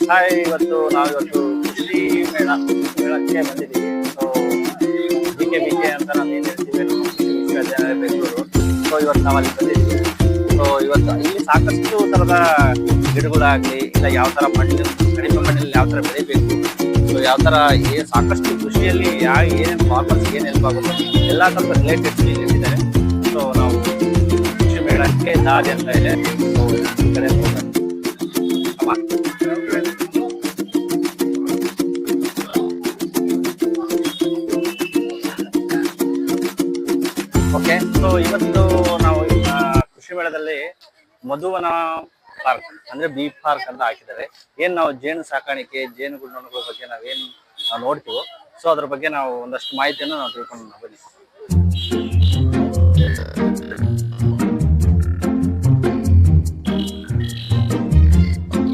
Hi, ನಾವಿವತ್ತು ಕೃಷಿ ಮೇಳಕ್ಕೆ ಬಂದಿದ್ದೀವಿ. ಸೊ BK ಅಂತ ನಾವು ಏನು ಹೇಳ್ತೀವಿ, ನಮ್ಮ ಕೃಷಿ ವಿಶ್ವವಿದ್ಯಾಲಯ ಬೆಂಗಳೂರು. ಸೊ ಇವತ್ತು ನಾವು ಅಲ್ಲಿ ಬಂದಿದ್ದೀವಿ. ಸೊ ಇವತ್ತು ಇಲ್ಲಿ ಸಾಕಷ್ಟು ಥರದ ಗಿಡಗಳಾಗಲಿ, ಇಲ್ಲ ಯಾವ ಥರ ಮಣ್ಣು, ಕಡಿಮೆ ಮಣ್ಣಲ್ಲಿ ಯಾವ ಥರ ಬೆಳಿಬೇಕು, ಸೊ ಯಾವ ಥರ ಸಾಕಷ್ಟು ಕೃಷಿಯಲ್ಲಿ ಏನೇನು ಫಾರ್ಮರ್ಸ್ ಏನು ಹೆಲ್ಪ್ ಆಗುತ್ತೆ ಎಲ್ಲ ಥರದ ರಿಲೇಟೆಡ್ ಇದ್ದಾರೆ. ಸೊ ನಾವು ಕೃಷಿ ಮೇಳಕ್ಕೆ ದಾರಿ ಅಂತ ಇದೆ. ಸೊ ಈ ಕಡೆ ಓಕೆ. ಸೊ ಇವತ್ತು ನಾವು ಕೃಷಿ ಮೇಳದಲ್ಲಿ ಮಧುವನ ಪಾರ್ಕ್ ಅಂದ್ರೆ ಬಿ ಪಾರ್ಕ್ ಅಂತ ಹಾಕಿದ್ದಾರೆ. ನಾವು ಜೇನು ಸಾಕಾಣಿಕೆ, ಜೇನುಗೂಡುಗಳ ಬಗ್ಗೆ ನಾವೇನು ನೋಡ್ತೀವೋ, ಸೊ ಅದ್ರ ಬಗ್ಗೆ ನಾವು ಒಂದಷ್ಟು ಮಾಹಿತಿಯನ್ನು ನಾವು ತಿಳ್ಕೊಂಡು ಬನ್ನಿ.